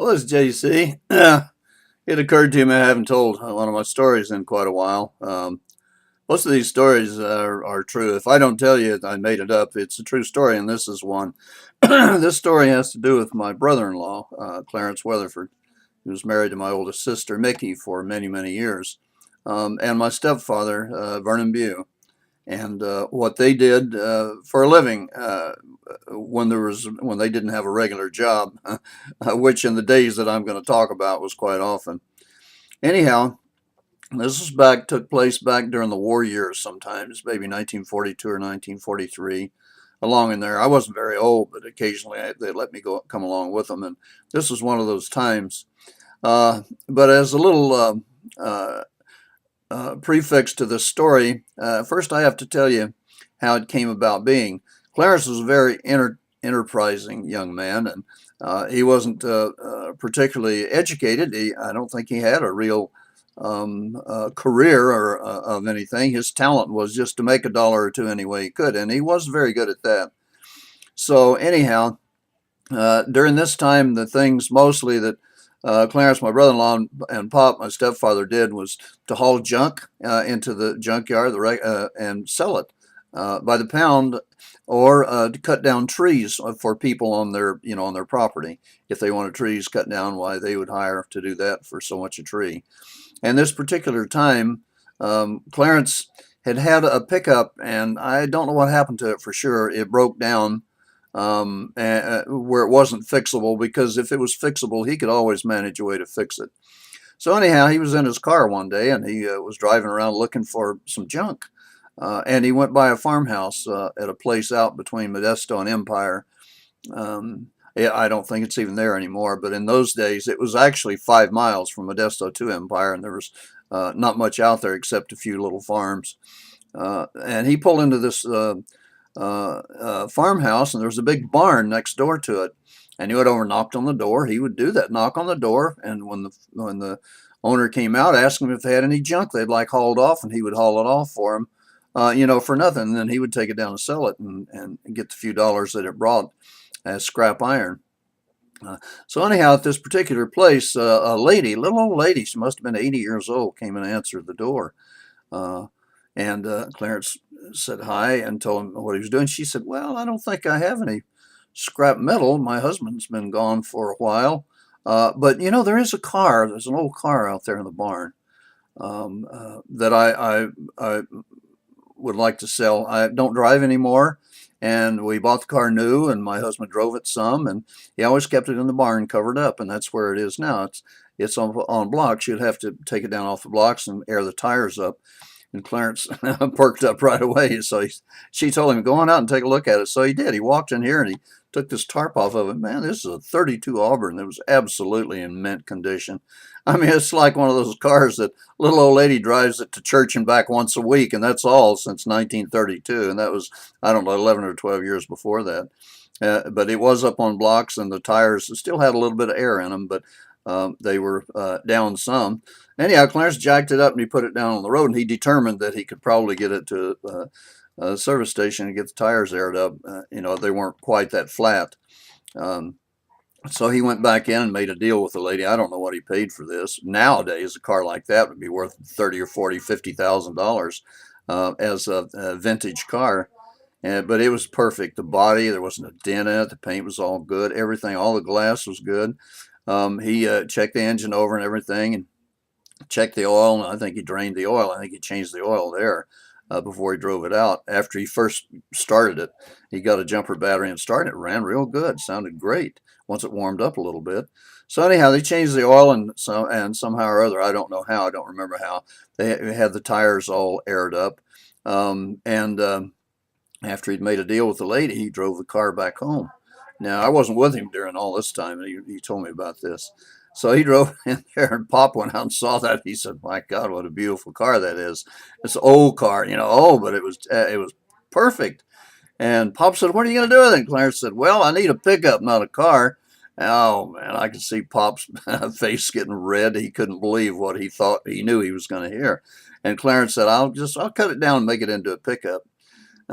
Well, this is JC. It occurred to me I haven't told one of my stories in quite a while. Most of these stories are true. If I don't tell you I made it up, it's a true story, and this is one. This story has to do with my brother-in-law, Clarence Weatherford. He was married to my oldest sister, Mickey, for many, many years, and my stepfather, Vernon Bue. And what they did for a living when they didn't have a regular job, which in the days that I'm going to talk about was quite often. Anyhow, took place back during the war years sometimes, maybe 1942 or 1943, along in there. I wasn't very old, but occasionally they let me come along with them, and this was one of those times. But as a little prefix to this story, first I have to tell you how it came about being. Clarence was a very enterprising young man, and he wasn't particularly educated. I don't think he had a real career or of anything. His talent was just to make a dollar or two any way he could, and he was very good at that. So anyhow, during this time, the things mostly that Clarence, my brother-in-law, and Pop, my stepfather, did was to haul junk into the junkyard and sell it by the pound, or to cut down trees for people on their property. If they wanted trees cut down, why they would hire to do that for so much a tree. And this particular time, Clarence had a pickup, and I don't know what happened to it for sure. It broke down where it wasn't fixable, because if it was fixable, he could always manage a way to fix it. So anyhow, he was in his car one day, and he was driving around looking for some junk. And he went by a farmhouse at a place out between Modesto and Empire. I don't think it's even there anymore, but in those days, it was actually 5 miles from Modesto to Empire, and there was not much out there except a few little farms. And he pulled into this farmhouse, and there was a big barn next door to it. And he went over and knocked on the door. He would do that, knock on the door, and when the owner came out, asked him if they had any junk they'd like hauled off, and he would haul it off for him, for nothing. And then he would take it down and sell it and get the few dollars that it brought as scrap iron. So anyhow, at this particular place, a lady, little old lady, she must have been 80 years old, came and answered the door. And Clarence said hi and told him what he was doing. She said, "Well, I don't think I have any scrap metal. My husband's been gone for a while. But, there is a car. There's an old car out there in the barn that I would like to sell. I don't drive anymore. And we bought the car new, and my husband drove it some, and he always kept it in the barn covered up, and that's where it is now. It's on blocks. You'd have to take it down off the blocks and air the tires up." And Clarence perked up right away. So she told him, "Go on out and take a look at it." So he did. He walked in here and he took this tarp off of it. Man, this is a 32 Auburn. It was absolutely in mint condition. I mean, it's like one of those cars that little old lady drives it to church and back once a week, and that's all since 1932. And that was, I don't know, 11 or 12 years before that. But it was up on blocks, and the tires still had a little bit of air in them, but they were down some. Anyhow, Clarence jacked it up and he put it down on the road, and he determined that he could probably get it to a service station and get the tires aired up. They weren't quite that flat. So he went back in and made a deal with the lady. I don't know what he paid for this. Nowadays, a car like that would be worth 30 or 40, $50,000 as a vintage car. But it was perfect. The body, there wasn't a dent in it. The paint was all good. Everything, all the glass was good. He checked the engine over and everything, and checked the oil, and I think he drained the oil. I think he changed the oil there before he drove it out. After he first started it, he got a jumper battery and started it. It ran real good. Sounded great once it warmed up a little bit. So anyhow, they changed the oil, and somehow or other, I don't know how, I don't remember how, they had the tires all aired up. After he'd made a deal with the lady, he drove the car back home. Now, I wasn't with him during all this time. He told me about this. So he drove in there, and Pop went out and saw that. He said, "My God, what a beautiful car that is. It's an old car, but it was perfect." And Pop said, "What are you going to do with it?" And Clarence said, "Well, I need a pickup, not a car." Oh, man, I could see Pop's face getting red. He couldn't believe what he knew he was going to hear. And Clarence said, I'll cut it down and make it into a pickup."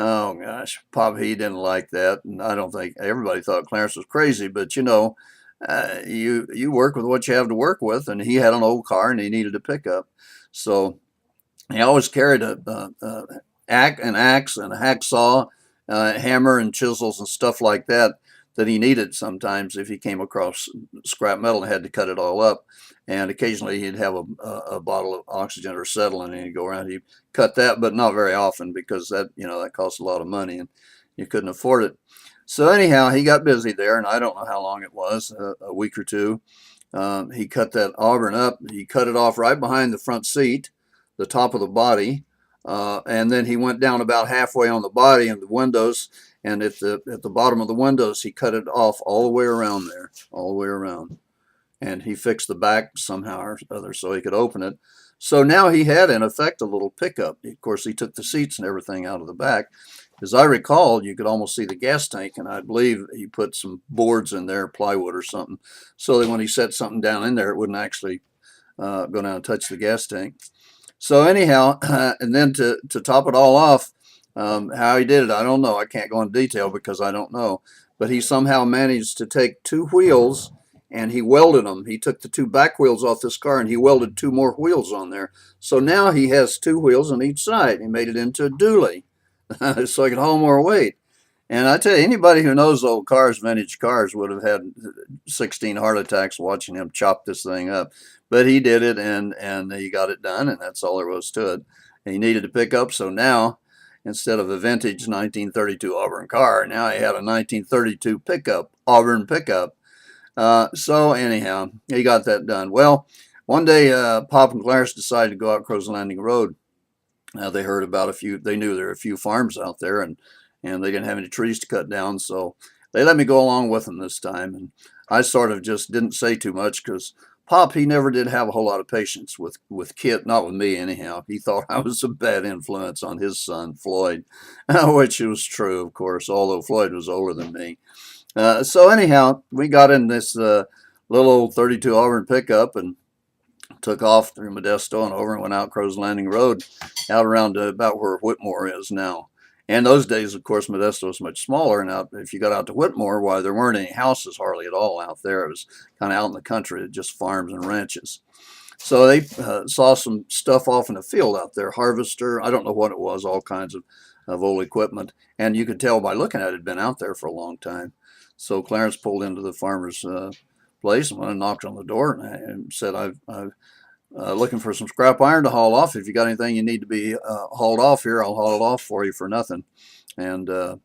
Oh gosh, Pop, he didn't like that, and I don't think everybody thought Clarence was crazy, but you work with what you have to work with, and he had an old car and he needed a pickup, so he always carried an axe and a hacksaw, hammer and chisels and stuff like that that he needed sometimes if he came across scrap metal and had to cut it all up. And occasionally he'd have a bottle of oxygen or acetylene and he'd go around. He'd cut that, but not very often because that costs a lot of money and you couldn't afford it. So anyhow, he got busy there, and I don't know how long it was, a week or two. He cut that auburn up. He cut it off right behind the front seat, the top of the body, and then he went down about halfway on the body and the windows. And at the bottom of the windows, he cut it off all the way around there, all the way around. And he fixed the back somehow or other so he could open it. So now he had, in effect, a little pickup. Of course, he took the seats and everything out of the back. As I recall, you could almost see the gas tank, and I believe he put some boards in there, plywood or something, so that when he set something down in there, it wouldn't actually go down and touch the gas tank. So anyhow, and then to top it all off, how he did it, I don't know. I can't go into detail because I don't know. But he somehow managed to take two wheels and he welded them. He took the two back wheels off this car and he welded two more wheels on there. So now he has two wheels on each side. He made it into a dually so he could haul more weight. And I tell you, anybody who knows old cars, vintage cars, would have had 16 heart attacks watching him chop this thing up. But he did it, and he got it done, and that's all there was to it. And he needed to pick up, so now, instead of a vintage 1932 Auburn car, now he had a 1932 pickup, Auburn pickup. So anyhow, he got that done. Well, one day, Pop and Clarence decided to go out Crow's Landing Road. They heard about they knew there were a few farms out there, and they didn't have any trees to cut down, so they let me go along with them this time. And I sort of just didn't say too much because Pop, he never did have a whole lot of patience with Kit, not with me anyhow. He thought I was a bad influence on his son, Floyd, which was true, of course, although Floyd was older than me. So anyhow, we got in this little old 32 Auburn pickup and took off through Modesto and over and went out Crow's Landing Road, out around about where Whitmore is now. And those days, of course, Modesto was much smaller. And if you got out to Whitmore, why, there weren't any houses hardly at all out there. It was kind of out in the country, just farms and ranches. So they saw some stuff off in the field out there, harvester, I don't know what it was, all kinds of old equipment. And you could tell by looking at it, it had been out there for a long time. So Clarence pulled into the farmer's place and went and knocked on the door and said, I'm looking for some scrap iron to haul off. If you got anything you need to be hauled off here, I'll haul it off for you for nothing. And the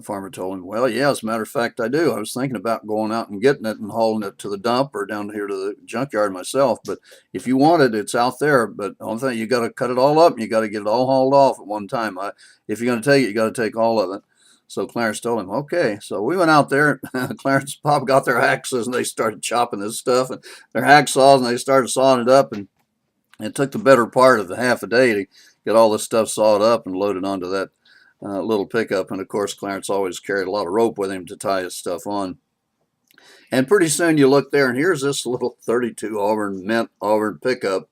farmer told him, well, yeah, as a matter of fact, I do. I was thinking about going out and getting it and hauling it to the dump or down here to the junkyard myself. But if you want it, it's out there. But the only thing, you got to cut it all up and you got to get it all hauled off at one time. If you're going to take it, you got to take all of it. So Clarence told him, okay. So we went out there. Clarence and Pop got their axes and they started chopping this stuff, and their hacksaws, and they started sawing it up. And it took the better part of the half a day to get all this stuff sawed up and loaded onto that little pickup. And of course, Clarence always carried a lot of rope with him to tie his stuff on. And pretty soon you look there, and here's this little 32 mint Auburn pickup.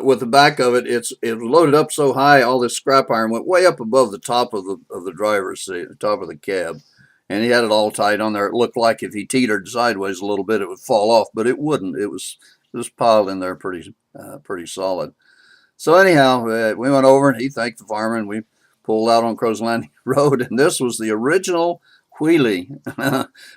With the back of it, it was loaded up so high, all this scrap iron went way up above the top of the driver's seat, the top of the cab, and he had it all tied on there. It looked like if he teetered sideways a little bit, it would fall off, but it wouldn't. It was piled in there pretty solid. So anyhow, we went over and he thanked the farmer, and we pulled out on Crow's Landing Road, and this was the original wheelie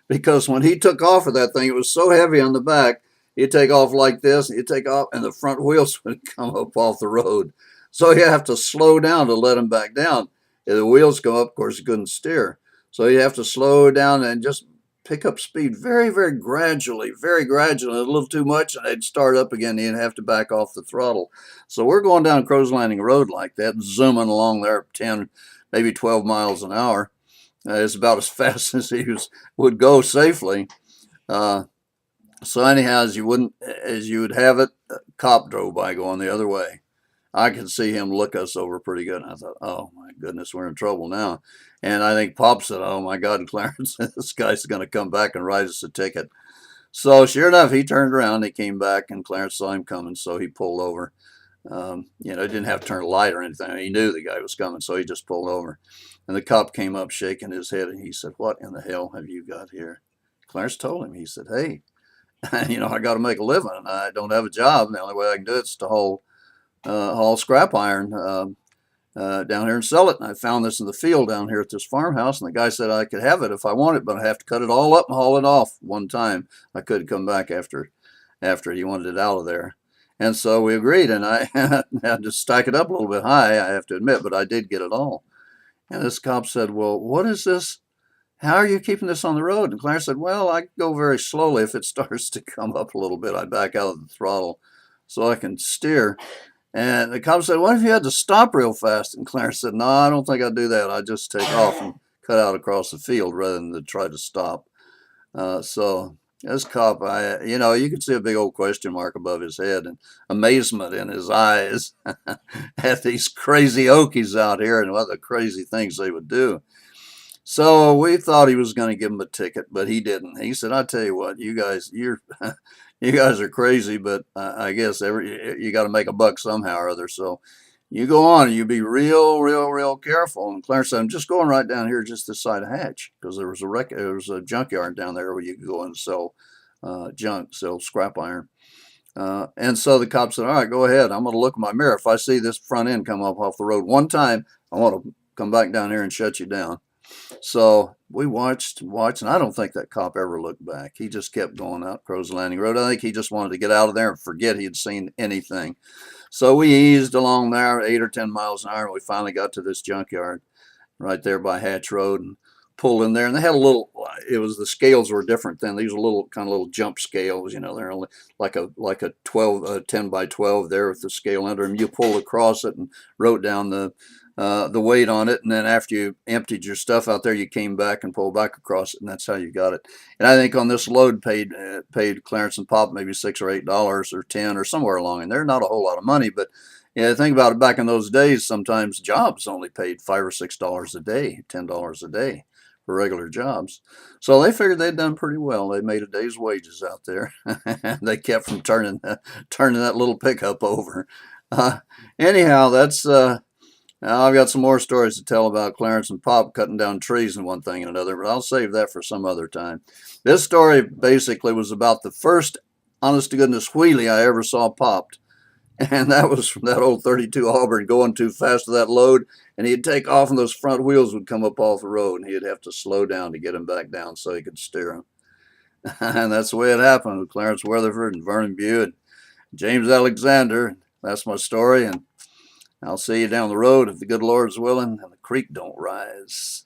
because when he took off of that thing, it was so heavy on the back. You take off like this, you take off, and the front wheels would come up off the road. So you have to slow down to let them back down. If the wheels go up, of course, you couldn't steer. So you have to slow down and just pick up speed very, very gradually, a little too much, and they'd start up again. You'd have to back off the throttle. So we're going down Crow's Landing Road like that, zooming along there 10, maybe 12 miles an hour. It's about as fast as he would go safely. So anyhow, as you would have it, a cop drove by going the other way. I could see him look us over pretty good. And I thought, oh my goodness, we're in trouble now. And I think Pop said, oh my God, Clarence, this guy's going to come back and write us a ticket. So sure enough, he turned around, he came back, and Clarence saw him coming, so he pulled over. He didn't have to turn a light or anything. He knew the guy was coming, so he just pulled over. And the cop came up shaking his head, and he said, what in the hell have you got here? Clarence told him, he said, hey, I got to make a living and I don't have a job. And the only way I can do it is to haul scrap iron down here and sell it. And I found this in the field down here at this farmhouse. And the guy said I could have it if I want it, but I have to cut it all up and haul it off one time. I couldn't come back after he wanted it out of there. And so we agreed, and I had to stack it up a little bit high, I have to admit, but I did get it all. And this cop said, well, what is this? How are you keeping this on the road? And Clarence said, well, I go very slowly. If it starts to come up a little bit, I back out of the throttle so I can steer. And the cop said, what if you had to stop real fast? And Clarence said, no, I don't think I'd do that. I'd just take off and cut out across the field rather than to try to stop. So this cop, you could see a big old question mark above his head and amazement in his eyes at these crazy Okies out here and what the crazy things they would do. So we thought he was going to give him a ticket, but he didn't. He said, I tell you what, you guys are crazy, but I guess you got to make a buck somehow or other. So you go on and you be real careful. And Clarence said, I'm just going right down here just this side of Hatch, because there was a junkyard down there where you could go and sell sell scrap iron. And so the cop said, all right, go ahead. I'm going to look in my mirror. If I see this front end come up off the road one time, I want to come back down here and shut you down. So we watched, and I don't think that cop ever looked back. He just kept going out Crow's Landing Road. I think he just wanted to get out of there and forget he had seen anything. So we eased along there 8 or 10 miles an hour, and we finally got to this junkyard right there by Hatch Road and pulled in there. And they had the scales were different then. These were little jump scales, they're only like a 10 by 12 there with the scale under them. You pulled across it and wrote down the weight on it, and then after you emptied your stuff out there, you came back and pulled back across it, and that's how you got it. And I think on this load paid Clarence and Pop maybe $6 or $8 or 10 or somewhere along in there. Not a whole lot of money, but think about it. Back in those days, sometimes jobs only paid $5 or $6 a day, $10 a day for regular jobs. So they figured they'd done pretty well. They made a day's wages out there. They kept from turning that little pickup over. Anyhow, that's. Now, I've got some more stories to tell about Clarence and Pop cutting down trees and one thing and another, but I'll save that for some other time. This story basically was about the first honest-to-goodness wheelie I ever saw popped, and that was from that old 32 Auburn going too fast to that load, and he'd take off and those front wheels would come up off the road, and he'd have to slow down to get them back down so he could steer them. And that's the way it happened with Clarence Weatherford and Vernon Bue and James Alexander. That's my story, and I'll see you down the road if the good Lord's willing and the creek don't rise.